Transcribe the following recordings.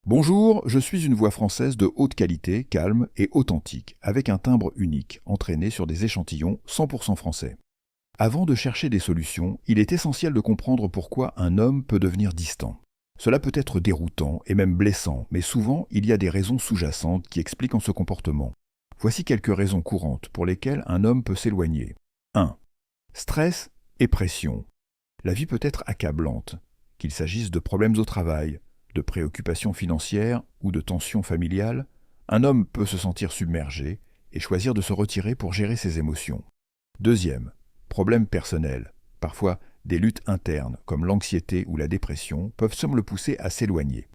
Bonjour, je suis une voix française de haute qualité, calme et authentique, avec un timbre unique, entraîné sur des échantillons 100% français. Avant de chercher des solutions, il est essentiel de comprendre pourquoi un homme peut devenir distant. Cela peut être déroutant et même blessant, mais souvent il y a des raisons sous-jacentes qui expliquent ce comportement. Voici quelques raisons courantes pour lesquelles un homme peut s'éloigner. 1. Stress et pression. La vie peut être accablante, qu'il s'agisse de problèmes au travail, de préoccupations financières ou de tensions familiales. Un homme peut se sentir submergé et choisir de se retirer pour gérer ses émotions. Deuxième, problèmes personnels. Parfois, des luttes internes, comme l'anxiété ou la dépression, peuvent le pousser à s'éloigner.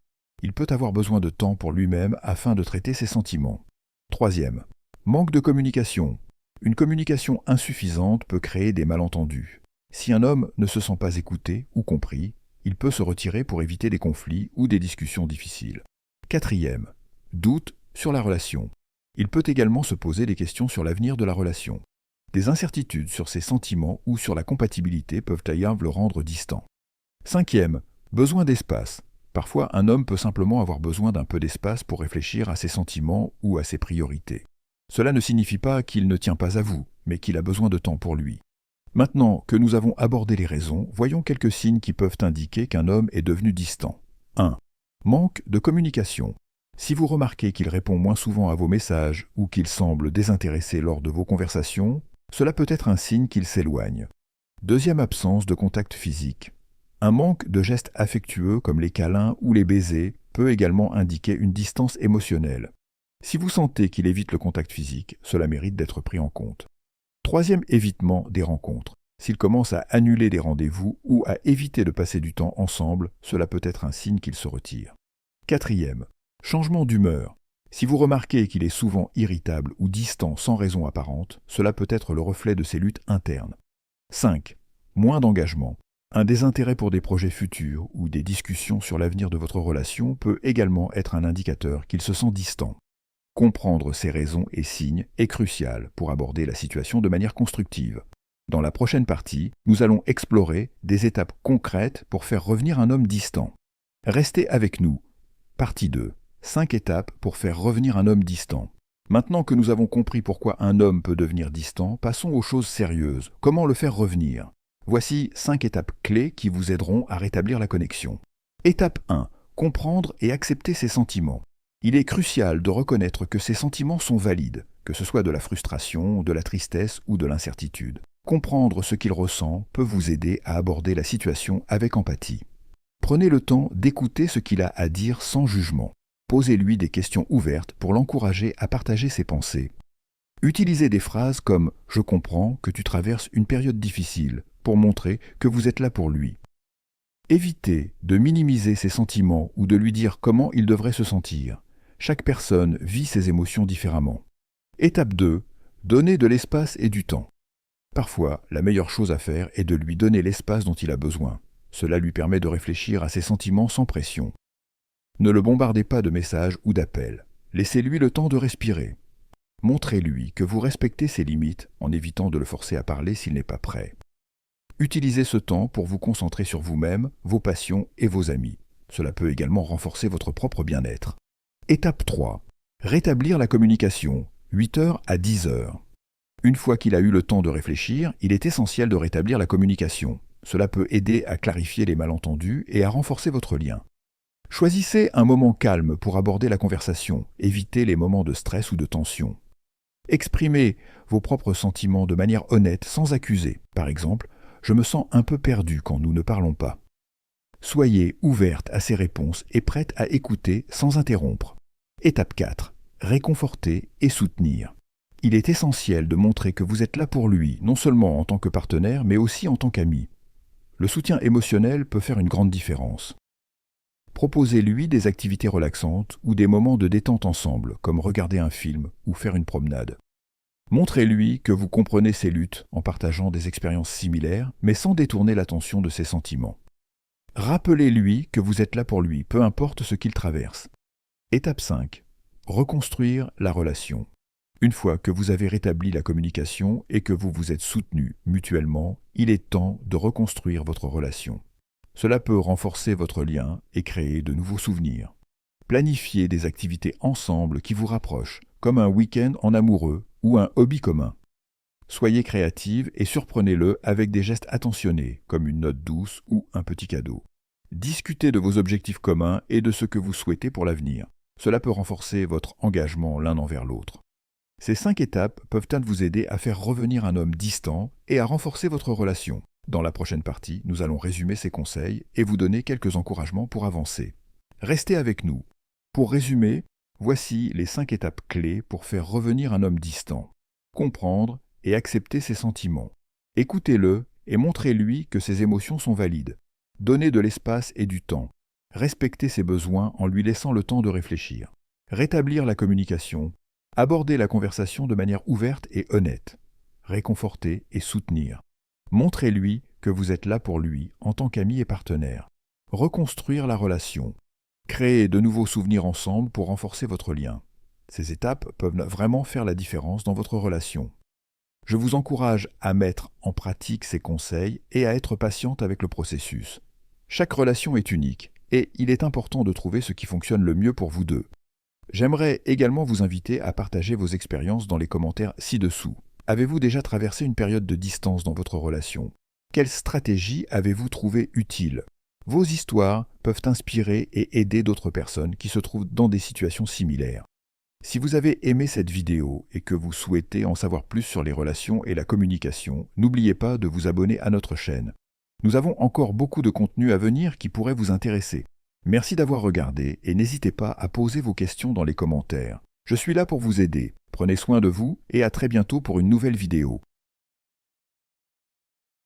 Il peut avoir besoin de temps pour lui-même afin de traiter ses sentiments. Troisième, manque de communication. Une communication insuffisante peut créer des malentendus. Si un homme ne se sent pas écouté ou compris, il peut se retirer pour éviter des conflits ou des discussions difficiles. Quatrième, doute sur la relation. Il peut également se poser des questions sur l'avenir de la relation. Des incertitudes sur ses sentiments ou sur la compatibilité peuvent d'ailleurs le rendre distant. Cinquième, besoin d'espace. Parfois, un homme peut simplement avoir besoin d'un peu d'espace pour réfléchir à ses sentiments ou à ses priorités. Cela ne signifie pas qu'il ne tient pas à vous, mais qu'il a besoin de temps pour lui. Maintenant que nous avons abordé les raisons, voyons quelques signes qui peuvent indiquer qu'un homme est devenu distant. 1. Manque de communication. Si vous remarquez qu'il répond moins souvent à vos messages ou qu'il semble désintéressé lors de vos conversations, cela peut être un signe qu'il s'éloigne. Deuxième absence de contact physique. Un manque de gestes affectueux comme les câlins ou les baisers peut également indiquer une distance émotionnelle. Si vous sentez qu'il évite le contact physique, cela mérite d'être pris en compte. Troisième évitement des rencontres. S'il commence à annuler des rendez-vous ou à éviter de passer du temps ensemble, cela peut être un signe qu'il se retire. Quatrième, changement d'humeur. Si vous remarquez qu'il est souvent irritable ou distant sans raison apparente, cela peut être le reflet de ses luttes internes. 5. Moins d'engagement. Un désintérêt pour des projets futurs ou des discussions sur l'avenir de votre relation peut également être un indicateur qu'il se sent distant. Comprendre ces raisons et signes est crucial pour aborder la situation de manière constructive. Dans la prochaine partie, nous allons explorer des étapes concrètes pour faire revenir un homme distant. Restez avec nous. Partie 2. 5 étapes pour faire revenir un homme distant. Maintenant que nous avons compris pourquoi un homme peut devenir distant, passons aux choses sérieuses. Comment le faire revenir? Voici 5 étapes clés qui vous aideront à rétablir la connexion. Étape 1. Comprendre et accepter ses sentiments. Il est crucial de reconnaître que ces sentiments sont valides, que ce soit de la frustration, de la tristesse ou de l'incertitude. Comprendre ce qu'il ressent peut vous aider à aborder la situation avec empathie. Prenez le temps d'écouter ce qu'il a à dire sans jugement. Posez-lui des questions ouvertes pour l'encourager à partager ses pensées. Utilisez des phrases comme « Je comprends que tu traverses une période difficile » pour montrer que vous êtes là pour lui. Évitez de minimiser ses sentiments ou de lui dire comment il devrait se sentir. Chaque personne vit ses émotions différemment. Étape 2. Donner de l'espace et du temps. Parfois, la meilleure chose à faire est de lui donner l'espace dont il a besoin. Cela lui permet de réfléchir à ses sentiments sans pression. Ne le bombardez pas de messages ou d'appels. Laissez-lui le temps de respirer. Montrez-lui que vous respectez ses limites en évitant de le forcer à parler s'il n'est pas prêt. Utilisez ce temps pour vous concentrer sur vous-même, vos passions et vos amis. Cela peut également renforcer votre propre bien-être. Étape 3. Rétablir la communication, 8h à 10h. Une fois qu'il a eu le temps de réfléchir, il est essentiel de rétablir la communication. Cela peut aider à clarifier les malentendus et à renforcer votre lien. Choisissez un moment calme pour aborder la conversation, évitez les moments de stress ou de tension. Exprimez vos propres sentiments de manière honnête sans accuser. Par exemple, « Je me sens un peu perdu quand nous ne parlons pas ». Soyez ouverte à ses réponses et prête à écouter sans interrompre. Étape 4. Réconforter et soutenir. Il est essentiel de montrer que vous êtes là pour lui, non seulement en tant que partenaire, mais aussi en tant qu'ami. Le soutien émotionnel peut faire une grande différence. Proposez-lui des activités relaxantes ou des moments de détente ensemble, comme regarder un film ou faire une promenade. Montrez-lui que vous comprenez ses luttes en partageant des expériences similaires, mais sans détourner l'attention de ses sentiments. Rappelez-lui que vous êtes là pour lui, peu importe ce qu'il traverse. Étape 5. Reconstruire la relation. Une fois que vous avez rétabli la communication et que vous vous êtes soutenus mutuellement, il est temps de reconstruire votre relation. Cela peut renforcer votre lien et créer de nouveaux souvenirs. Planifiez des activités ensemble qui vous rapprochent, comme un week-end en amoureux ou un hobby commun. Soyez créative et surprenez-le avec des gestes attentionnés, comme une note douce ou un petit cadeau. Discutez de vos objectifs communs et de ce que vous souhaitez pour l'avenir. Cela peut renforcer votre engagement l'un envers l'autre. Ces 5 étapes peuvent vous aider à faire revenir un homme distant et à renforcer votre relation. Dans la prochaine partie, nous allons résumer ces conseils et vous donner quelques encouragements pour avancer. Restez avec nous. Pour résumer, voici les 5 étapes clés pour faire revenir un homme distant. Comprendre et accepter ses sentiments. Écoutez-le et montrez-lui que ses émotions sont valides. Donnez de l'espace et du temps. Respectez ses besoins en lui laissant le temps de réfléchir. Rétablir la communication. Aborder la conversation de manière ouverte et honnête. Réconforter et soutenir. Montrez-lui que vous êtes là pour lui en tant qu'ami et partenaire. Reconstruire la relation. Créer de nouveaux souvenirs ensemble pour renforcer votre lien. Ces étapes peuvent vraiment faire la différence dans votre relation. Je vous encourage à mettre en pratique ces conseils et à être patiente avec le processus. Chaque relation est unique et il est important de trouver ce qui fonctionne le mieux pour vous deux. J'aimerais également vous inviter à partager vos expériences dans les commentaires ci-dessous. Avez-vous déjà traversé une période de distance dans votre relation? Quelle stratégie avez-vous trouvé utile? Vos histoires peuvent inspirer et aider d'autres personnes qui se trouvent dans des situations similaires. Si vous avez aimé cette vidéo et que vous souhaitez en savoir plus sur les relations et la communication, n'oubliez pas de vous abonner à notre chaîne. Nous avons encore beaucoup de contenu à venir qui pourrait vous intéresser. Merci d'avoir regardé et n'hésitez pas à poser vos questions dans les commentaires. Je suis là pour vous aider. Prenez soin de vous et à très bientôt pour une nouvelle vidéo.